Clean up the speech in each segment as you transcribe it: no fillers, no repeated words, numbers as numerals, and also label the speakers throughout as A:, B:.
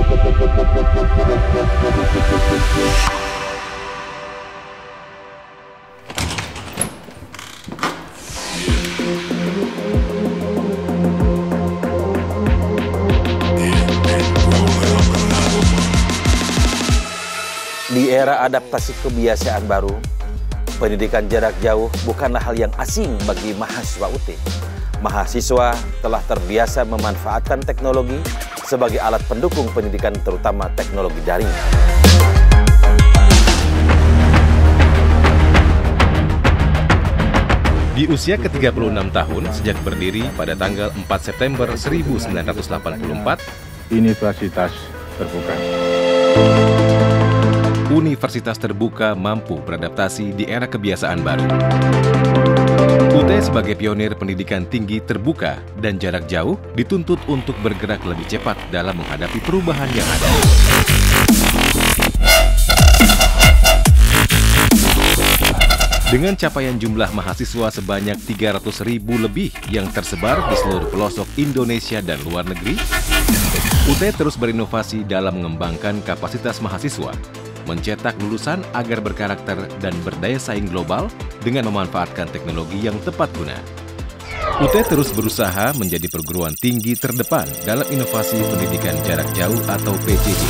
A: Di era adaptasi kebiasaan baru, pendidikan jarak jauh bukanlah hal yang asing bagi mahasiswa UT. Mahasiswa telah terbiasa memanfaatkan teknologi sebagai alat pendukung pendidikan, terutama teknologi daring.
B: Di usia ke-36 tahun sejak berdiri pada tanggal 4 September 1984,
C: Universitas Terbuka.
B: Universitas Terbuka mampu beradaptasi di era kebiasaan baru. UT sebagai pionir pendidikan tinggi terbuka dan jarak jauh dituntut untuk bergerak lebih cepat dalam menghadapi perubahan yang ada. Dengan capaian jumlah mahasiswa sebanyak 300.000 lebih yang tersebar di seluruh pelosok Indonesia dan luar negeri, UT terus berinovasi dalam mengembangkan kapasitas mahasiswa, mencetak lulusan agar berkarakter dan berdaya saing global dengan memanfaatkan teknologi yang tepat guna. UT terus berusaha menjadi perguruan tinggi terdepan dalam inovasi pendidikan jarak jauh atau PJJ.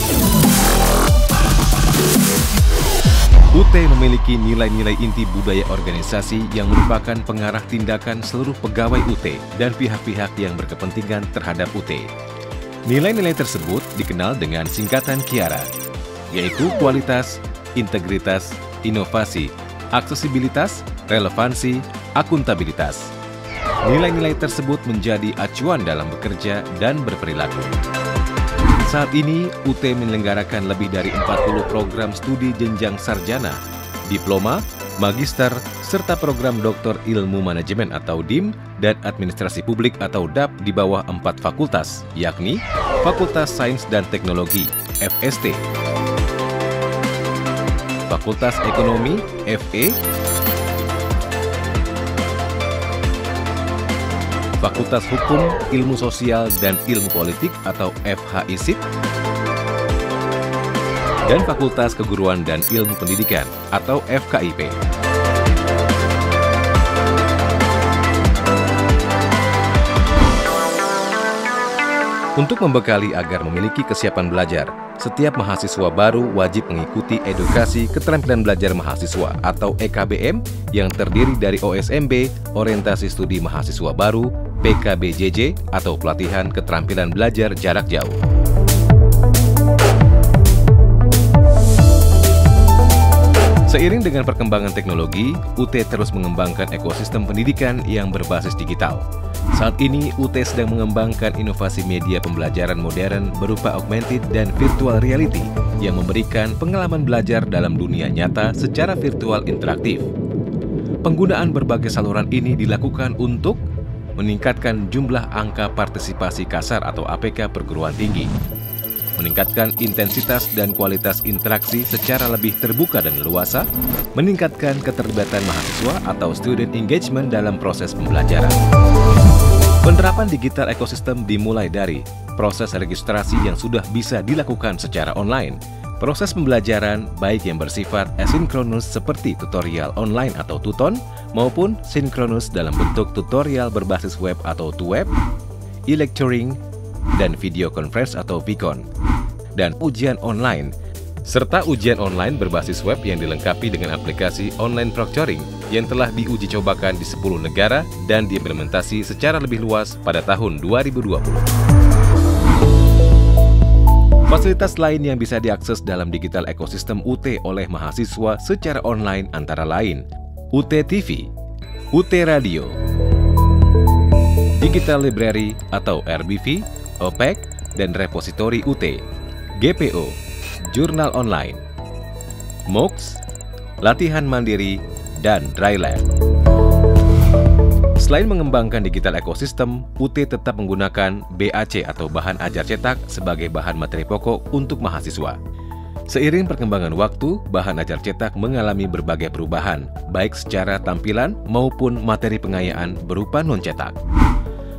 B: UT memiliki nilai-nilai inti budaya organisasi yang merupakan pengarah tindakan seluruh pegawai UT dan pihak-pihak yang berkepentingan terhadap UT. Nilai-nilai tersebut dikenal dengan singkatan KIARA, yaitu kualitas, integritas, inovasi, aksesibilitas, relevansi, akuntabilitas. Nilai-nilai tersebut menjadi acuan dalam bekerja dan berperilaku. Saat ini, UT menyelenggarakan lebih dari 40 program studi jenjang sarjana, diploma, magister, serta program doktor ilmu manajemen atau DIM dan administrasi publik atau DAP di bawah 4 fakultas, yakni Fakultas Sains dan Teknologi, FST, Fakultas Ekonomi, FE, Fakultas Hukum, Ilmu Sosial dan Ilmu Politik atau FHISIP, dan Fakultas Keguruan dan Ilmu Pendidikan atau FKIP. Untuk membekali agar memiliki kesiapan belajar, setiap mahasiswa baru wajib mengikuti edukasi keterampilan belajar mahasiswa atau EKBM yang terdiri dari OSMB, Orientasi Studi Mahasiswa Baru, PKBJJ atau Pelatihan Keterampilan Belajar Jarak Jauh. Seiring dengan perkembangan teknologi, UT terus mengembangkan ekosistem pendidikan yang berbasis digital. Saat ini, UT sedang mengembangkan inovasi media pembelajaran modern berupa augmented dan virtual reality yang memberikan pengalaman belajar dalam dunia nyata secara virtual interaktif. Penggunaan berbagai saluran ini dilakukan untuk meningkatkan jumlah angka partisipasi kasar atau APK perguruan tinggi, meningkatkan intensitas dan kualitas interaksi secara lebih terbuka dan leluasa, meningkatkan keterlibatan mahasiswa atau student engagement dalam proses pembelajaran. Penerapan digital ekosistem dimulai dari proses registrasi yang sudah bisa dilakukan secara online, proses pembelajaran baik yang bersifat asinkronus seperti tutorial online atau tuton, maupun sinkronus dalam bentuk tutorial berbasis web atau tuweb, e-lecturing, dan video conference atau VCon, dan ujian online, serta ujian online berbasis web yang dilengkapi dengan aplikasi online proctoring yang telah diuji cobakan di 10 negara dan diimplementasi secara lebih luas pada tahun 2020. Fasilitas lain yang bisa diakses dalam digital ekosistem UT oleh mahasiswa secara online antara lain UT TV, UT Radio, Digital Library atau RBV, OPEC, dan Repositori UT, GPO, Jurnal Online, MOOCs, Latihan Mandiri, dan Dry Lab. Selain mengembangkan digital ekosistem, UT tetap menggunakan BAC atau bahan ajar cetak sebagai bahan materi pokok untuk mahasiswa. Seiring perkembangan waktu, bahan ajar cetak mengalami berbagai perubahan, baik secara tampilan maupun materi pengayaan berupa non-cetak.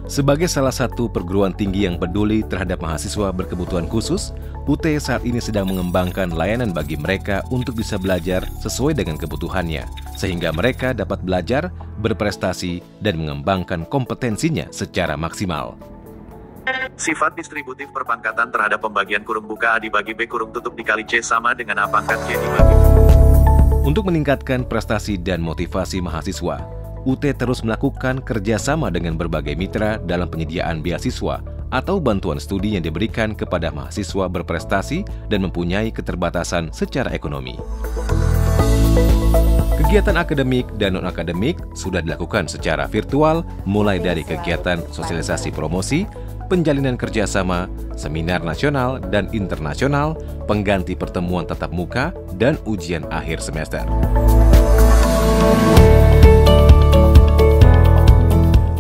B: Sebagai salah satu perguruan tinggi yang peduli terhadap mahasiswa berkebutuhan khusus, UT saat ini sedang mengembangkan layanan bagi mereka untuk bisa belajar sesuai dengan kebutuhannya, sehingga mereka dapat belajar, berprestasi, dan mengembangkan kompetensinya secara maksimal.
C: Sifat distributif perpangkatan terhadap pembagian kurung buka A dibagi B kurung tutup dikali C sama dengan A pangkat C dibagi.
B: Untuk meningkatkan prestasi dan motivasi mahasiswa, UT terus melakukan kerjasama dengan berbagai mitra dalam penyediaan beasiswa atau bantuan studi yang diberikan kepada mahasiswa berprestasi dan mempunyai keterbatasan secara ekonomi. Kegiatan akademik dan non-akademik sudah dilakukan secara virtual, mulai dari kegiatan sosialisasi promosi, penjalinan kerjasama, seminar nasional dan internasional, pengganti pertemuan tatap muka, dan ujian akhir semester.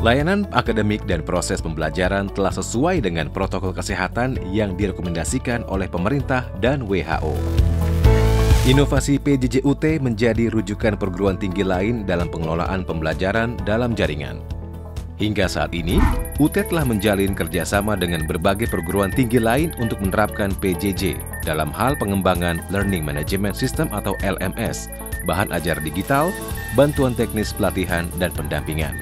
B: Layanan akademik dan proses pembelajaran telah sesuai dengan protokol kesehatan yang direkomendasikan oleh pemerintah dan WHO. Inovasi PJJ UT menjadi rujukan perguruan tinggi lain dalam pengelolaan pembelajaran dalam jaringan. Hingga saat ini, UT telah menjalin kerjasama dengan berbagai perguruan tinggi lain untuk menerapkan PJJ dalam hal pengembangan Learning Management System atau LMS, bahan ajar digital, bantuan teknis pelatihan, dan pendampingan.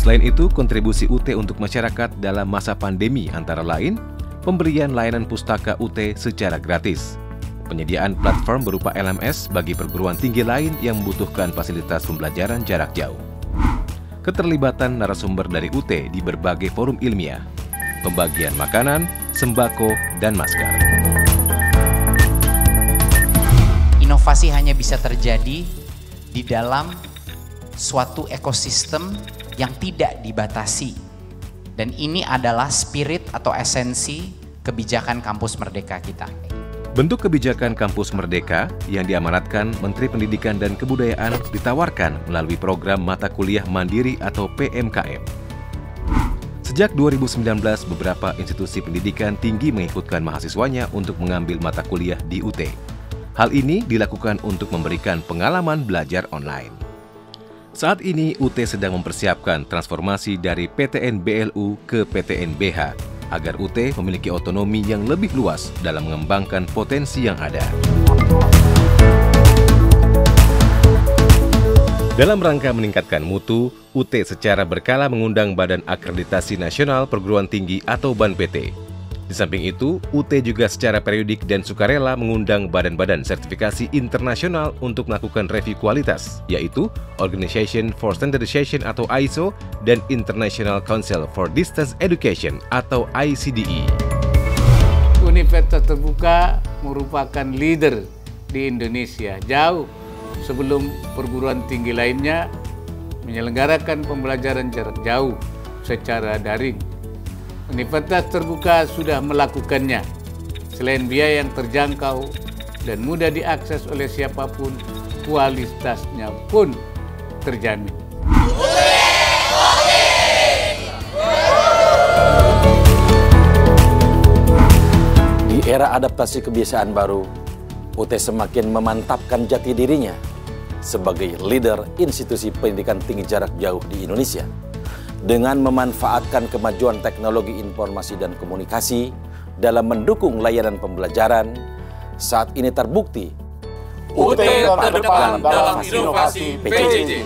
B: Selain itu, kontribusi UT untuk masyarakat dalam masa pandemi antara lain pemberian layanan pustaka UT secara gratis, penyediaan platform berupa LMS bagi perguruan tinggi lain yang membutuhkan fasilitas pembelajaran jarak jauh, keterlibatan narasumber dari UT di berbagai forum ilmiah, pembagian makanan, sembako, dan masker.
D: Inovasi hanya bisa terjadi di dalam suatu ekosistem yang tidak dibatasi. Dan ini adalah spirit atau esensi kebijakan Kampus Merdeka kita.
B: Bentuk kebijakan Kampus Merdeka yang diamanatkan Menteri Pendidikan dan Kebudayaan ditawarkan melalui program mata kuliah mandiri atau PMKM. Sejak 2019, beberapa institusi pendidikan tinggi mengikutkan mahasiswanya untuk mengambil mata kuliah di UT. Hal ini dilakukan untuk memberikan pengalaman belajar online. Saat ini, UT sedang mempersiapkan transformasi dari PTN BLU ke PTN BH agar UT memiliki otonomi yang lebih luas dalam mengembangkan potensi yang ada. Dalam rangka meningkatkan mutu, UT secara berkala mengundang Badan Akreditasi Nasional Perguruan Tinggi atau BANPT. Di samping itu, UT juga secara periodik dan sukarela mengundang badan-badan sertifikasi internasional untuk melakukan review kualitas, yaitu Organization for Standardization atau ISO dan International Council for Distance Education atau ICDE.
E: Universitas Terbuka merupakan leader di Indonesia jauh sebelum perguruan tinggi lainnya menyelenggarakan pembelajaran jarak jauh secara daring. Universitas Terbuka sudah melakukannya. Selain biaya yang terjangkau dan mudah diakses oleh siapapun, kualitasnya pun terjamin.
A: Di era adaptasi kebiasaan baru, UT semakin memantapkan jati dirinya sebagai leader institusi pendidikan tinggi jarak jauh di Indonesia. Dengan memanfaatkan kemajuan teknologi informasi dan komunikasi dalam mendukung layanan pembelajaran, saat ini terbukti
F: UT terdepan dalam inovasi PJJ.